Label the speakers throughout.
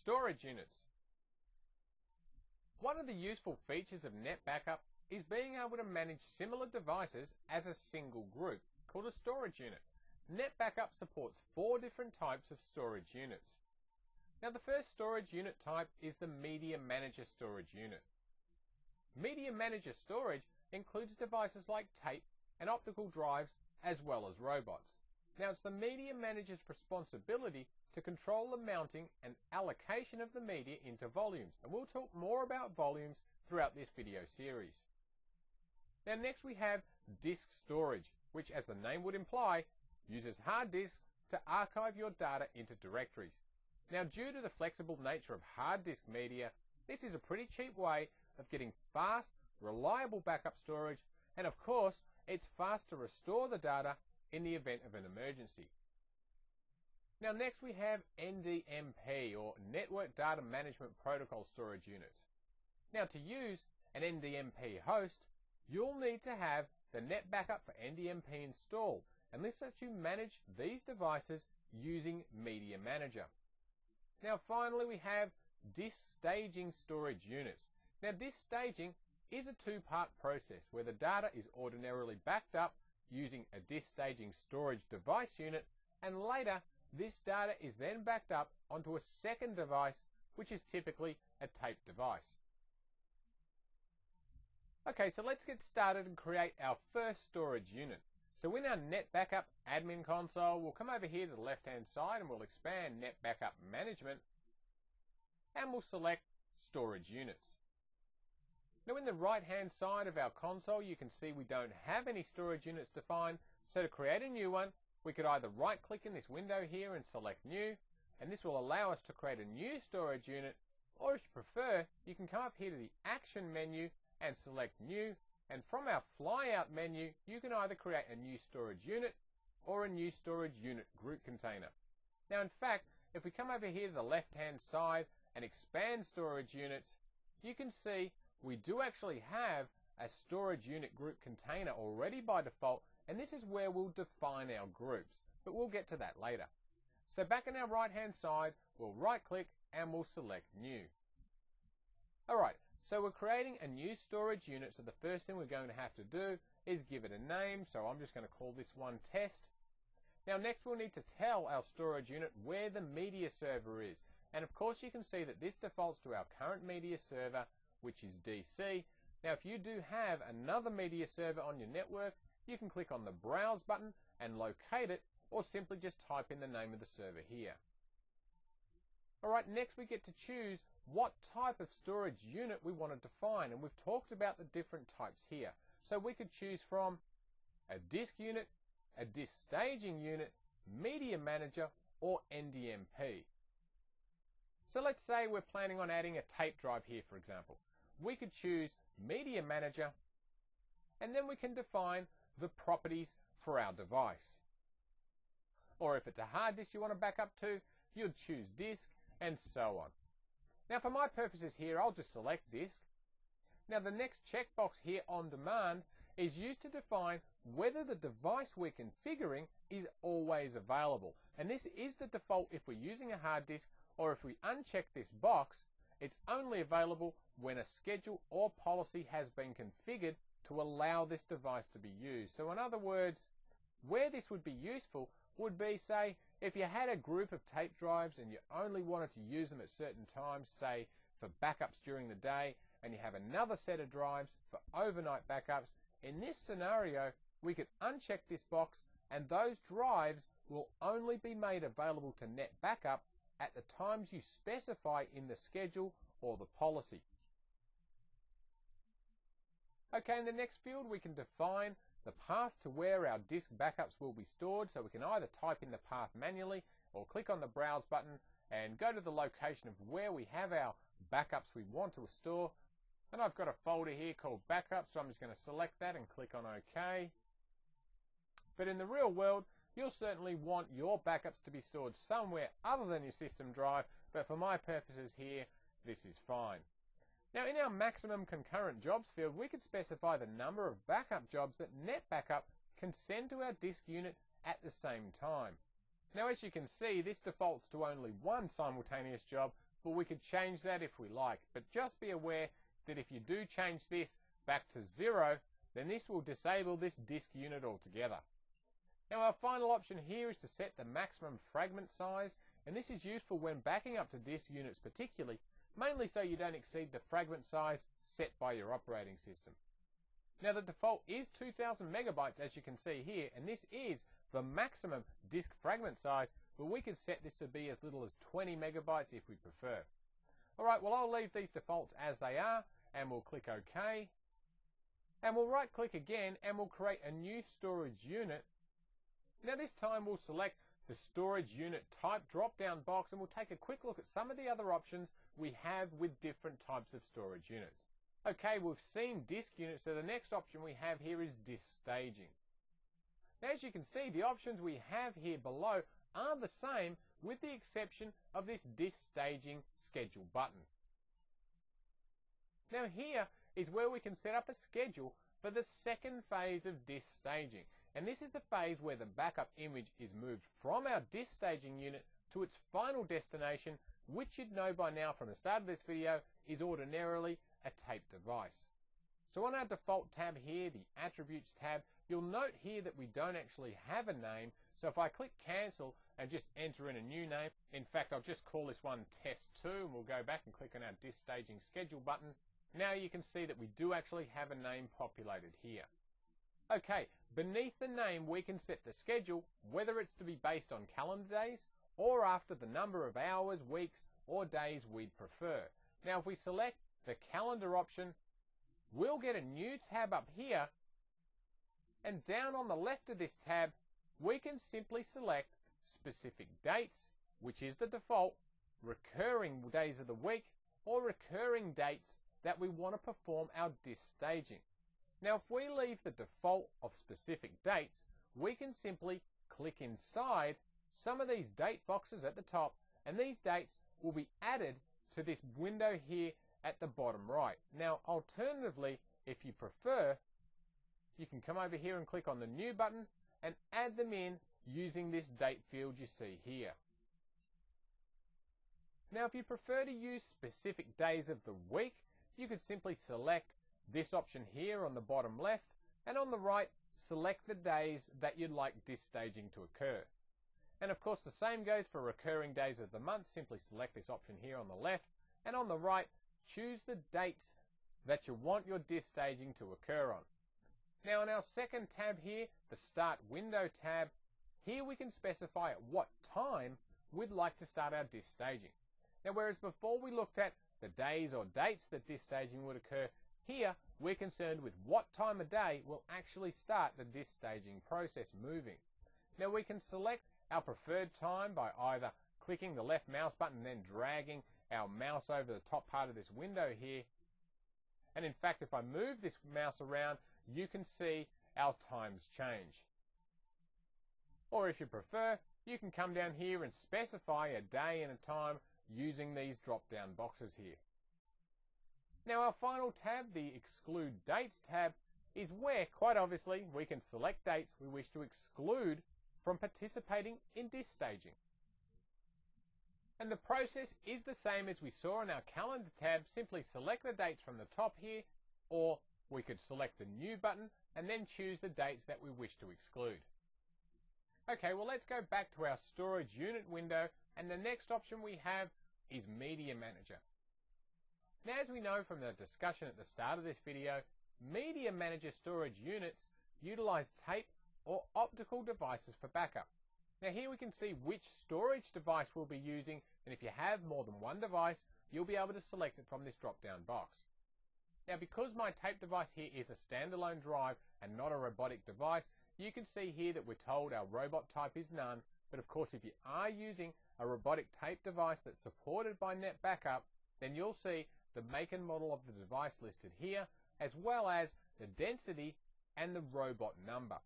Speaker 1: Storage units. One of the useful features of NetBackup is being able to manage similar devices as a single group, called a storage unit. NetBackup supports 4 different types of storage units. Now, the first storage unit type is the Media Manager storage unit. Media Manager storage includes devices like tape and optical drives, as well as robots. Now, it's the Media Manager's responsibility to control the mounting and allocation of the media into volumes, and we'll talk more about volumes throughout this video series. Now, next we have disk storage, which, as the name would imply, uses hard disks to archive your data into directories. Now, due to the flexible nature of hard disk media, this is a pretty cheap way of getting fast, reliable backup storage, and of course, it's fast to restore the data in the event of an emergency. Now, next we have NDMP, or Network Data Management Protocol storage units. Now, to use an NDMP host, you'll need to have the NetBackup for NDMP installed, and this lets you manage these devices using Media Manager. Now, finally, we have disk staging storage units. Now, disk staging is a 2-part process where the data is ordinarily backed up using a disk staging storage device unit, and later this data is then backed up onto a second device, which is typically a tape device. Okay, so let's get started and create our first storage unit. So in our NetBackup admin console, we'll come over here to the left-hand side and we'll expand NetBackup Management, and we'll select Storage Units. Now, in the right-hand side of our console, you can see we don't have any storage units defined, so to create a new one, we could either right-click in this window here and select New, and this will allow us to create a new storage unit, or if you prefer, you can come up here to the Action menu and select New, and from our Flyout menu, you can either create a new storage unit or a new storage unit group container. Now, in fact, if we come over here to the left-hand side and expand storage units, you can see we do actually have a storage unit group container already by default, and this is where we'll define our groups, but we'll get to that later. So back in our right-hand side, we'll right-click and we'll select New. Alright, so we're creating a new storage unit, so the first thing we're going to have to do is give it a name, so I'm just going to call this one Test. Now, next we'll need to tell our storage unit where the media server is, and of course you can see that this defaults to our current media server, which is DC. Now, if you do have another media server on your network, you can click on the Browse button and locate it, or simply just type in the name of the server here. Alright, next we get to choose what type of storage unit we want to define, and we've talked about the different types here. So we could choose from a disk unit, a disk staging unit, Media Manager, or NDMP. So let's say we're planning on adding a tape drive here, for example. We could choose Media Manager, and then we can define the properties for our device. Or if it's a hard disk you want to back up to, you'd choose disk, and so on. Now, for my purposes here, I'll just select disk. Now, the next checkbox here, On Demand, is used to define whether the device we're configuring is always available. And this is the default if we're using a hard disk, or if we uncheck this box, it's only available when a schedule or policy has been configured to allow this device to be used. So in other words, where this would be useful would be, say, if you had a group of tape drives and you only wanted to use them at certain times, say for backups during the day, and you have another set of drives for overnight backups. In this scenario, we could uncheck this box, and those drives will only be made available to NetBackup at the times you specify in the schedule or the policy. Okay, in the next field we can define the path to where our disk backups will be stored, so we can either type in the path manually or click on the Browse button and go to the location of where we have our backups we want to store. And I've got a folder here called Backups, so I'm just going to select that and click on OK. But in the real world, you'll certainly want your backups to be stored somewhere other than your system drive, but for my purposes here, this is fine. Now, in our maximum concurrent jobs field, we could specify the number of backup jobs that NetBackup can send to our disk unit at the same time. Now, as you can see, this defaults to only one simultaneous job, but we could change that if we like. But just be aware that if you do change this back to 0, then this will disable this disk unit altogether. Now our final option here is to set the maximum fragment size, and this is useful when backing up to disk units particularly, mainly so you don't exceed the fragment size set by your operating system. Now the default is 2000 megabytes as you can see here, and this is the maximum disk fragment size, but we could set this to be as little as 20 megabytes if we prefer. Alright, well I'll leave these defaults as they are, and we'll click OK. And we'll right click again and we'll create a new storage unit. Now this time we'll select the storage unit type drop down box, and we'll take a quick look at some of the other options we have with different types of storage units. Okay, we've seen disk units, so the next option we have here is disk staging. Now as you can see, the options we have here below are the same with the exception of this disk staging schedule button. Now here is where we can set up a schedule for the second phase of disk staging. And this is the phase where the backup image is moved from our disk staging unit to its final destination, which you'd know by now from the start of this video is ordinarily a tape device. So on our default tab here, the attributes tab, you'll note here that we don't actually have a name. So if I click cancel and just enter in a new name, in fact I'll just call this one test2, and we'll go back and click on our disk staging schedule button. Now you can see that we do actually have a name populated here. Okay, beneath the name we can set the schedule, whether it's to be based on calendar days or after the number of hours, weeks or days we'd prefer. Now if we select the calendar option, we'll get a new tab up here, and down on the left of this tab we can simply select specific dates, which is the default, recurring days of the week or recurring dates that we want to perform our disk staging. Now if we leave the default of specific dates, we can simply click inside some of these date boxes at the top, and these dates will be added to this window here at the bottom right. Now alternatively, if you prefer, you can come over here and click on the new button and add them in using this date field you see here. Now if you prefer to use specific days of the week, you could simply select this option here on the bottom left, and on the right select the days that you'd like disk staging to occur. And of course the same goes for recurring days of the month. Simply select this option here on the left, and on the right choose the dates that you want your disk staging to occur on. Now in our second tab here, the Start Window tab, here we can specify at what time we'd like to start our disk staging. Now whereas before we looked at the days or dates that disk staging would occur, here we're concerned with what time of day will actually start the disk staging process moving. Now we can select our preferred time by either clicking the left mouse button and then dragging our mouse over the top part of this window here. And in fact, if I move this mouse around, you can see our times change. Or if you prefer, you can come down here and specify a day and a time using these drop-down boxes here. Now our final tab, the Exclude Dates tab, is where, quite obviously, we can select dates we wish to exclude from participating in disk staging. And the process is the same as we saw in our Calendar tab. Simply select the dates from the top here, or we could select the New button and then choose the dates that we wish to exclude. Okay, well let's go back to our storage unit window, and the next option we have is Media Manager. Now as we know from the discussion at the start of this video, Media Manager storage units utilize tape or optical devices for backup. Now here we can see which storage device we'll be using, and if you have more than one device, you'll be able to select it from this drop-down box. Now because my tape device here is a standalone drive and not a robotic device, you can see here that we're told our robot type is none, but of course if you are using a robotic tape device that's supported by NetBackup, then you'll see the make and model of the device listed here, as well as the density and the robot number.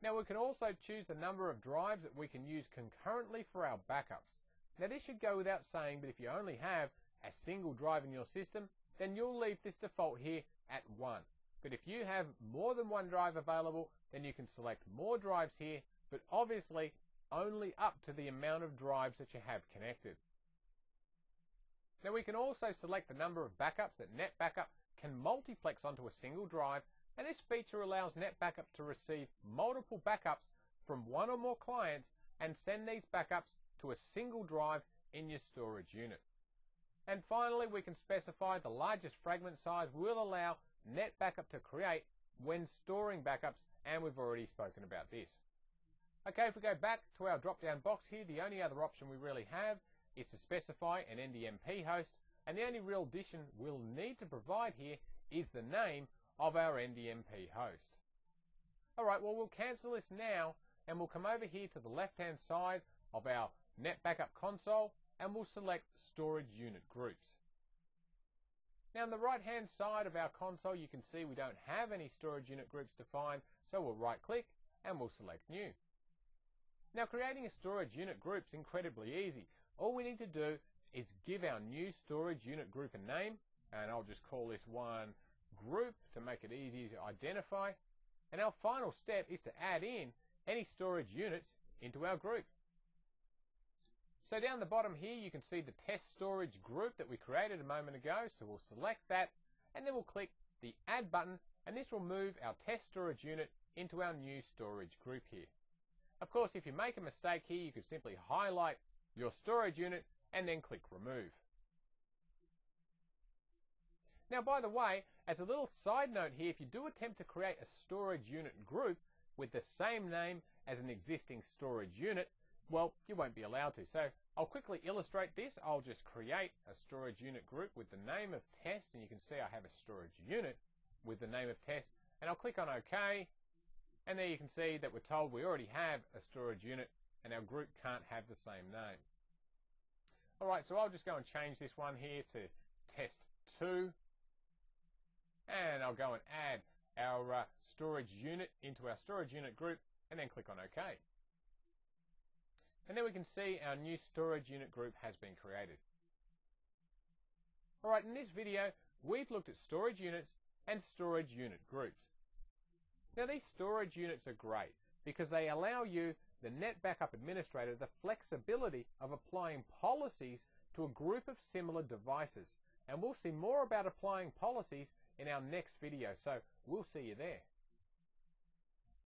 Speaker 1: Now we can also choose the number of drives that we can use concurrently for our backups. Now this should go without saying, but if you only have a single drive in your system, then you'll leave this default here at 1. But if you have more than one drive available, then you can select more drives here, but obviously only up to the amount of drives that you have connected. Now we can also select the number of backups that NetBackup can multiplex onto a single drive, and this feature allows NetBackup to receive multiple backups from one or more clients and send these backups to a single drive in your storage unit. And finally, we can specify the largest fragment size we'll allow NetBackup to create when storing backups, and we've already spoken about this. Okay, if we go back to our drop-down box here, the only other option we really have is to specify an NDMP host, and the only real addition we'll need to provide here is the name of our NDMP host. Alright, well, we'll cancel this now, and we'll come over here to the left-hand side of our NetBackup console, and we'll select Storage Unit Groups. Now on the right-hand side of our console, you can see we don't have any storage unit groups defined, so we'll right-click and we'll select New. Now creating a storage unit group is incredibly easy. All we need to do is give our new storage unit group a name, and I'll just call this one Group to make it easy to identify. And our final step is to add in any storage units into our group. So down the bottom here you can see the test storage group that we created a moment ago, so we'll select that and then we'll click the Add button, and this will move our test storage unit into our new storage group here. Of course, if you make a mistake here, you could simply highlight your storage unit and then click Remove. Now, by the way, as a little side note here, if you do attempt to create a storage unit group with the same name as an existing storage unit, well, you won't be allowed to. So I'll quickly illustrate this. I'll just create a storage unit group with the name of Test, and you can see I have a storage unit with the name of Test, and I'll click on OK, and there you can see that we're told we already have a storage unit and our group can't have the same name. Alright, so I'll just go and change this one here to Test 2, and I'll go and add our storage unit into our storage unit group and then click on OK. And then we can see our new storage unit group has been created. Alright, in this video we've looked at storage units and storage unit groups. Now these storage units are great because they allow you, the NetBackup administrator, the flexibility of applying policies to a group of similar devices. And we'll see more about applying policies in our next video, so we'll see you there.